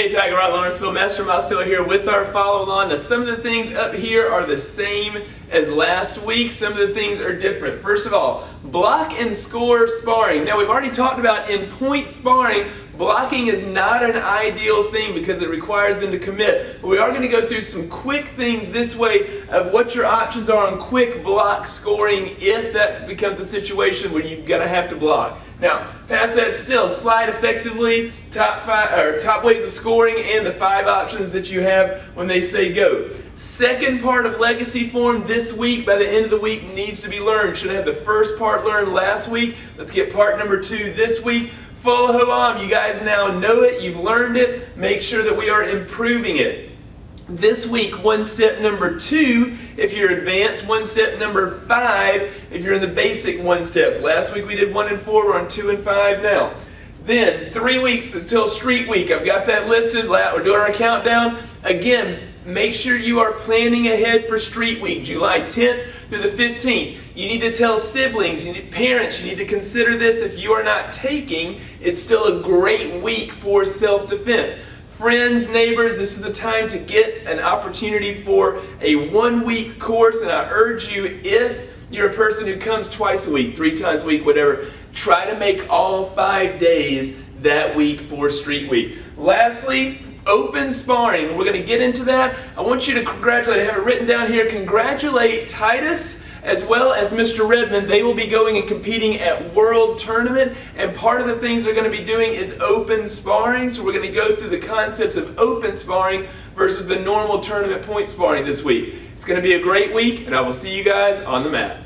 Hey Tiger Rod, Lawrenceville, Master Mostilla here with our follow along. Now some of the things up here are the same as last week. Some of the things are different. First of all, block and score sparring. Now we've already talked about in point sparring, blocking is not an ideal thing because it requires them to commit. But we are going to go through some quick things this way of what your options are on quick block scoring if that becomes a situation where you're going to have to block. Now, past that still, slide effectively, top ways of scoring, and the 5 options that you have when they say go. Second part of legacy form this week, by the end of the week, needs to be learned. Should have had the first part learned last week. Let's get part number 2 this week. Full ho-om, you guys now know it, you've learned it. Make sure that we are improving it. This week, one step number 2, if you're advanced, one step number 5, if you're in the basic 1 steps. Last week we did 1 and 4, we're on 2 and 5 now. Then, 3 weeks until Street Week. I've got that listed, we're doing our countdown. Again, make sure you are planning ahead for Street Week, July 10th through the 15th. You need to tell siblings, you need parents, you need to consider this. If you are not taking, it's still a great week for self-defense. Friends, neighbors, this is a time to get an opportunity for a 1-week course, and I urge you, if you're a person who comes twice a week, 3 times a week, whatever, try to make all 5 days that week for Street Week. Lastly, open sparring. We're going to get into that. I want you to congratulate, I have it written down here, congratulate Titus as well as Mr. Redmond. They will be going and competing at World Tournament, and part of the things they're going to be doing is open sparring. So we're going to go through the concepts of open sparring versus the normal tournament point sparring this week. It's going to be a great week, and I will see you guys on the mat.